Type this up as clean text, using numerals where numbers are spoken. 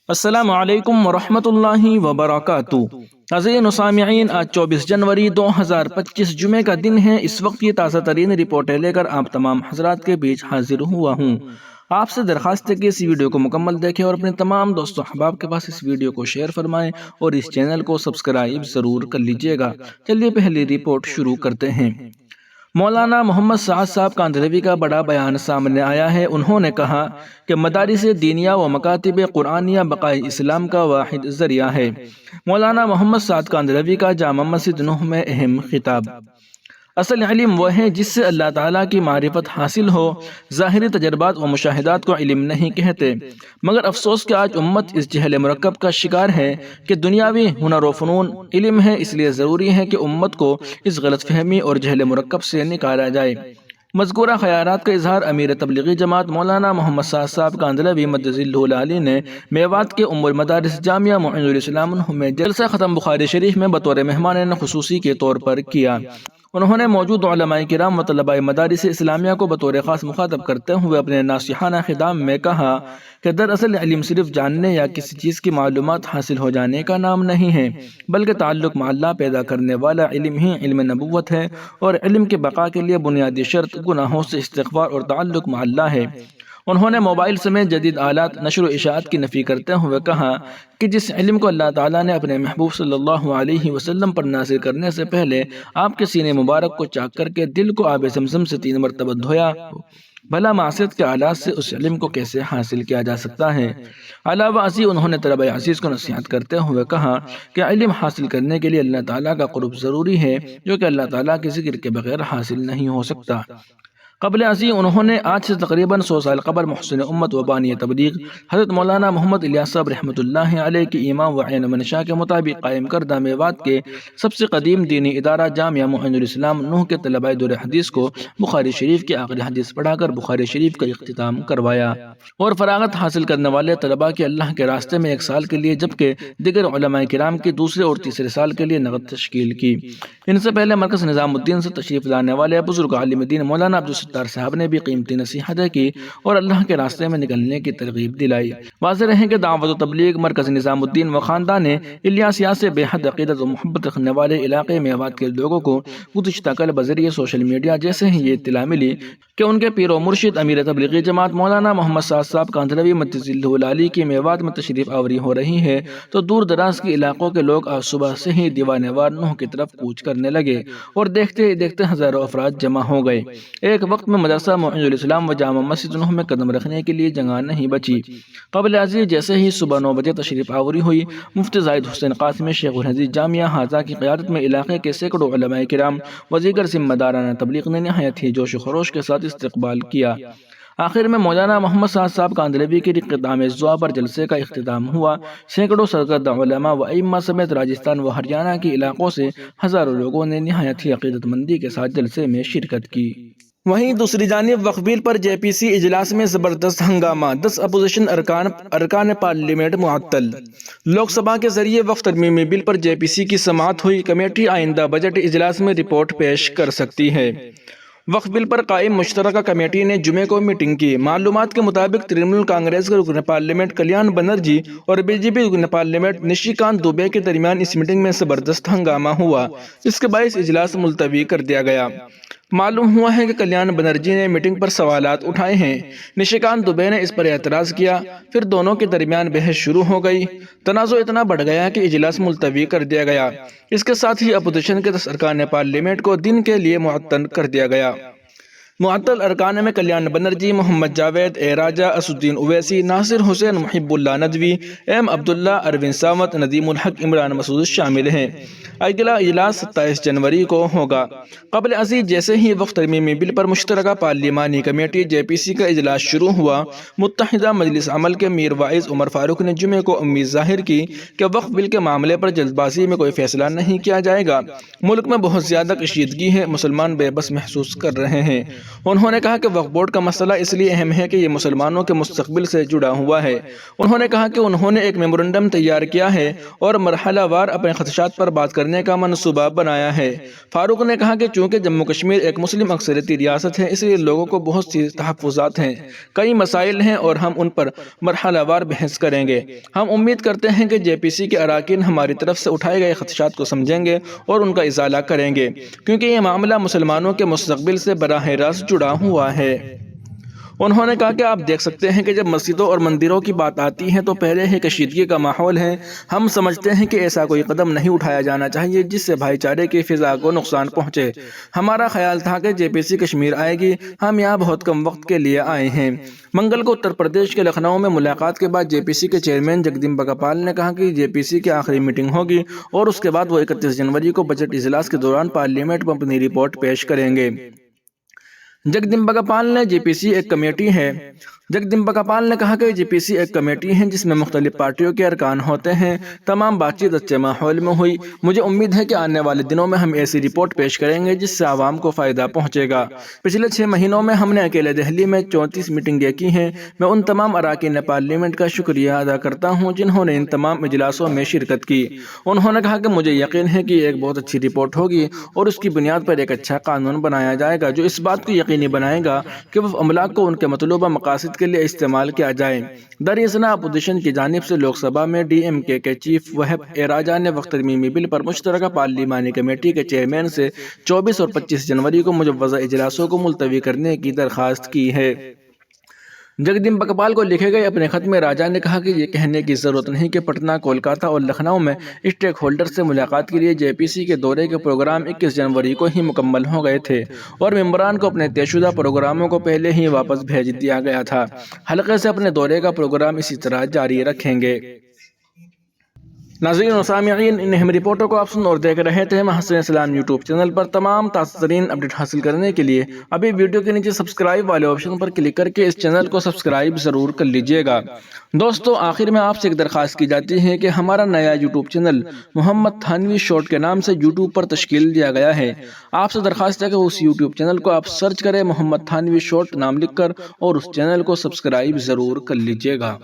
السلام علیکم ورحمۃ اللہ وبرکاتہ۔ عزیز سامعین، آج 24 جنوری 2025 جمعے کا دن ہے۔ اس وقت یہ تازہ ترین رپورٹیں لے کر آپ تمام حضرات کے بیچ حاضر ہوا ہوں۔ آپ سے درخواست ہے کہ اس ویڈیو کو مکمل دیکھیں اور اپنے تمام دوستوں احباب کے پاس اس ویڈیو کو شیئر فرمائیں اور اس چینل کو سبسکرائب ضرور کر لیجئے گا۔ چلیے پہلی رپورٹ شروع کرتے ہیں۔ مولانا محمد سعد صاحب کاندھلوی کا بڑا بیان سامنے آیا ہے۔ انہوں نے کہا کہ مدارس دینیہ و مکاتب قرآنیہ بقائے اسلام کا واحد ذریعہ ہے۔ مولانا محمد سعد کاندھلوی کا جامع مسجد نوح میں اہم خطاب۔ اصل علم وہ ہے جس سے اللہ تعالیٰ کی معرفت حاصل ہو۔ ظاہری تجربات و مشاہدات کو علم نہیں کہتے، مگر افسوس کہ آج امت اس جہل مرکب کا شکار ہے کہ دنیاوی ہنر و فنون علم ہے، اس لیے ضروری ہے کہ امت کو اس غلط فہمی اور جہل مرکب سے نکالا جائے۔ مذکورہ خیالات کا اظہار امیر تبلیغی جماعت مولانا محمد سعد صاحب کاندھلوی مجدد العالی نے میوات کے ام المدارس جامعہ معین الاسلام میں جلسہ ختم بخاری شریف میں بطور مہمان خصوصی کے طور پر کیا۔ انہوں نے موجود علماء کرام و طلباء مدارس اسلامیہ کو بطور خاص مخاطب کرتے ہوئے اپنے ناصحانہ خطاب میں کہا کہ دراصل علم صرف جاننے یا کسی چیز کی معلومات حاصل ہو جانے کا نام نہیں ہے، بلکہ تعلق مع اللہ پیدا کرنے والا علم ہی علم نبوت ہے، اور علم کے بقا کے لیے بنیادی شرط گناہوں سے استغفار اور تعلق مع اللہ ہے۔ انہوں نے موبائل سمیت جدید آلات نشر و اشاعت کی نفی کرتے ہوئے کہا کہ جس علم کو اللہ تعالیٰ نے اپنے محبوب صلی اللہ علیہ وسلم پر نازل کرنے سے پہلے آپ کے سینے مبارک کو چاک کر کے دل کو آب زمزم سے 3 مرتبہ دھویا، بھلا معصیت کے آلات سے اس علم کو کیسے حاصل کیا جا سکتا ہے؟ علاوہ ازیں انہوں نے طلبہ عزیز کو نصیحت کرتے ہوئے کہا کہ علم حاصل کرنے کے لیے اللہ تعالیٰ کا قرب ضروری ہے، جو کہ اللہ تعالیٰ کے ذکر کے بغیر حاصل نہیں ہو سکتا۔ قبل ازیں انہوں نے آج سے تقریباً 100 سال قبل محسن امت و بانی تبلیغ حضرت مولانا محمد الیاس صاحب رحمۃ اللہ علیہ کی ایمان و عین منشا کے مطابق قائم کردہ میوات کے سب سے قدیم دینی ادارہ جامعہ معین الاسلام نوح کے طلباء دور حدیث کو بخاری شریف کی آخری حدیث پڑھا کر بخاری شریف کا اختتام کروایا، اور فراغت حاصل کرنے والے طلباء کے اللہ کے راستے میں 1 سال کے لیے، جبکہ دیگر علماء کرام کی دوسرے اور تیسرے سال کے لیے نقد تشکیل کی۔ ان سے پہلے مرکز نظام الدین سے تشریف لانے والے بزرگ عالم دین مولانا عبدالستار صاحب نے بھی قیمتی نصیحتیں کی اور اللہ کے راستے میں نکلنے کی ترغیب دلائی۔ واضح رہے کہ دعوت و تبلیغ مرکز نظام الدین و خاندان الیاسیہ سے بے حد عقیدت و محبت رکھنے والے علاقے میوات کے لوگوں کو گزشتہ کل بذریعہ سوشل میڈیا جیسے ہی یہ اطلاع ملی کہ ان کے پیر و مرشد امیر تبلیغی جماعت مولانا محمد سعد صاحب کاندھلوی مجدد العالی کی میوات میں تشریف آوری ہو رہی ہے، تو دور دراز کے علاقوں کے لوگ آج صبح سے ہی دیوانے وار نوح کی طرف کوچ کرنے لگے اور دیکھتے ہی دیکھتے ہزاروں افراد جمع ہو گئے۔ ایک وقت میں مدرسہ معین الاسلام و جامع مسجد نوح میں قدم رکھنے کے لیے جگہ نہیں بچی۔ قبل ازیں جیسے ہی صبح 9 بجے تشریف آوری ہوئی، مفتی زاہد حسین قاسمی شیخ الحدیث جامعہ ہاذا کی قیادت میں علاقے کے سینکڑوں علماء کرام و دیگر ذمہ داران تبلیغ نے نہایت ہی جوش و خروش کے ساتھ استقبال کیا۔ آخر میں مولانا محمد سعد صاحب کاندھلوی کی اختتام دعا پر جلسے کا اختتام ہوا۔ سینکڑوں سرکردہ علماء و ائمہ سمیت راجستھان و ہریانہ کے علاقوں سے ہزاروں لوگوں نے نہایت ہی عقیدت مندی کے ساتھ جلسے میں شرکت کی۔ وہیں دوسری جانب وقف بل پر جے پی سی اجلاس میں زبردست ہنگامہ، 10 اپوزیشن ارکان پارلیمنٹ معطل۔ لوک سبھا کے ذریعے وقف ترمیمی بل پر جے پی سی کی سماعت ہوئی۔ کمیٹی آئندہ بجٹ اجلاس میں رپورٹ پیش کر سکتی ہے۔ وقف بل پر قائم مشترکہ کمیٹی نے جمعے کو میٹنگ کی۔ معلومات کے مطابق ترنمول کانگریس کے رکن پارلیمنٹ کلیان بنرجی اور بی جے پی رکن پارلیمنٹ نشی کانت دوبے کے درمیان اس میٹنگ میں زبردست ہنگامہ ہوا، جس کے باعث اجلاس ملتوی کر دیا گیا۔ معلوم ہوا ہے کہ کلیان بنرجی نے میٹنگ پر سوالات اٹھائے ہیں، نشی کانت دوبے نے اس پر اعتراض کیا، پھر دونوں کے درمیان بحث شروع ہو گئی۔ تنازع اتنا بڑھ گیا کہ اجلاس ملتوی کر دیا گیا۔ اس کے ساتھ ہی اپوزیشن کے 10 ارکان پارلیمنٹ کو دن کے لیے معطل کر دیا گیا۔ معطل ارکان میں کلیان بنرجی، محمد جاوید، اے راجہ، اسد الدین اویسی، ناصر حسین، محب اللہ ندوی، ایم عبداللہ، اروند ساونت، ندیم الحق، عمران مسعود شامل ہیں۔ اگلا اجلاس 27 جنوری کو ہوگا۔ قبل ازیں جیسے ہی وقف ترمیمی بل پر مشترکہ پارلیمانی کمیٹی جے پی سی کا اجلاس شروع ہوا، متحدہ مجلس عمل کے میر واعظ عمر فاروق نے جمعے کو امید ظاہر کی کہ وقف بل کے معاملے پر جلد بازی میں کوئی فیصلہ نہیں کیا جائے گا۔ ملک میں بہت زیادہ کشیدگی ہے، مسلمان بے بس محسوس کر رہے ہیں۔ انہوں نے کہا کہ وقف بورڈ کا مسئلہ اس لیے اہم ہے کہ یہ مسلمانوں کے مستقبل سے جڑا ہوا ہے۔ انہوں نے کہا کہ انہوں نے ایک میمورنڈم تیار کیا ہے اور مرحلہ وار اپنے خدشات پر بات کرنے کا منصوبہ بنایا ہے۔ فاروق نے کہا کہ چونکہ جموں کشمیر ایک مسلم اکثریتی ریاست ہے، اس لیے لوگوں کو بہت سی تحفظات ہیں، کئی مسائل ہیں اور ہم ان پر مرحلہ وار بحث کریں گے۔ ہم امید کرتے ہیں کہ جے پی سی کے اراکین ہماری طرف سے اٹھائے گئے خدشات کو سمجھیں گے اور ان کا ازالہ کریں گے، کیونکہ یہ معاملہ مسلمانوں کے مستقبل سے براہ راست جڑا ہوا ہے۔ انہوں نے کہا کہ آپ دیکھ سکتے ہیں کہ جب مسجدوں اور مندروں کی بات آتی ہے تو پہلے ہی کشیدگی کا ماحول ہے۔ ہم سمجھتے ہیں کہ ایسا کوئی قدم نہیں اٹھایا جانا چاہیے جس سے بھائی چارے کی فضا کو نقصان پہنچے۔ ہمارا خیال تھا کہ جے پی سی کشمیر آئے گی، ہم یہاں بہت کم وقت کے لیے آئے ہیں۔ منگل کو اتر پردیش کے لکھنؤ میں ملاقات کے بعد جے پی سی کے چیئرمین جگدمب بکا پال نے کہا کہ جے پی سی کی آخری میٹنگ ہوگی اور اس کے بعد وہ 31 جنوری کو بجٹ اجلاس کے دوران پارلیمنٹ میں اپنی رپورٹ پیش کریں گے۔ جگدمب بکا پال نے جے پی سی ایک کمیٹی ہے۔ جگدمب بکا پال نے کہا کہ جے پی سی ایک کمیٹی ہے جس میں مختلف پارٹیوں کے ارکان ہوتے ہیں۔ تمام بات چیت اچھے ماحول میں ہوئی۔ مجھے امید ہے کہ آنے والے دنوں میں ہم ایسی رپورٹ پیش کریں گے جس سے عوام کو فائدہ پہنچے گا۔ پچھلے 6 مہینوں میں ہم نے اکیلے دہلی میں 34 میٹنگیں کی ہیں۔ میں ان تمام اراکین پارلیمنٹ کا شکریہ ادا کرتا ہوں جنہوں نے ان تمام اجلاسوں میں شرکت کی۔ انہوں نے کہا کہ مجھے یقین ہے کہ یہ ایک بہت اچھی رپورٹ ہوگی اور اس کی بنیاد پر ایک اچھا قانون بنایا جائے گا جو اس بات کو یقینی بنائے گا کہ وقف املاک کو ان کے مطلوبہ مقاصد کے لیے استعمال کیا جائے۔ دراصل اپوزیشن کی جانب سے لوک سبھا میں ڈی ایم کے چیف وہب اے راجا نے وقف ترمیمی بل پر مشترکہ پارلیمانی کمیٹی کے چیئرمین سے 24 اور 25 جنوری کو مجوزہ اجلاسوں کو ملتوی کرنے کی درخواست کی ہے۔ جگدمب بکا پال کو لکھے گئے اپنے خط میں راجا نے کہا کہ یہ کہنے کی ضرورت نہیں کہ پٹنہ، کولکاتہ اور لکھنؤ میں اسٹیک ہولڈر سے ملاقات کے لیے جے پی سی کے دورے کے پروگرام 21 جنوری کو ہی مکمل ہو گئے تھے اور ممبران کو اپنے طے شدہ پروگراموں کو پہلے ہی واپس بھیج دیا گیا تھا۔ حلقے سے اپنے دورے کا پروگرام اسی طرح جاری رکھیں گے۔ ناظرین و سامعین، ان اہم رپورٹوں کو آپ سن اور دیکھ رہے تھے محسن اسلام یوٹیوب چینل پر۔ تمام تازہ ترین اپڈیٹ حاصل کرنے کے لیے ابھی ویڈیو کے نیچے سبسکرائب والے آپشن پر کلک کر کے اس چینل کو سبسکرائب ضرور کر لیجئے گا۔ دوستو، آخر میں آپ سے ایک درخواست کی جاتی ہے کہ ہمارا نیا یوٹیوب چینل محمد تھانوی شارٹ کے نام سے یوٹیوب پر تشکیل دیا گیا ہے۔ آپ سے درخواست ہے کہ اس یوٹیوب چینل کو آپ سرچ کریں، محمد تھانوی شارٹ نام لکھ کر، اور اس چینل کو سبسکرائب ضرور کر لیجئے گا۔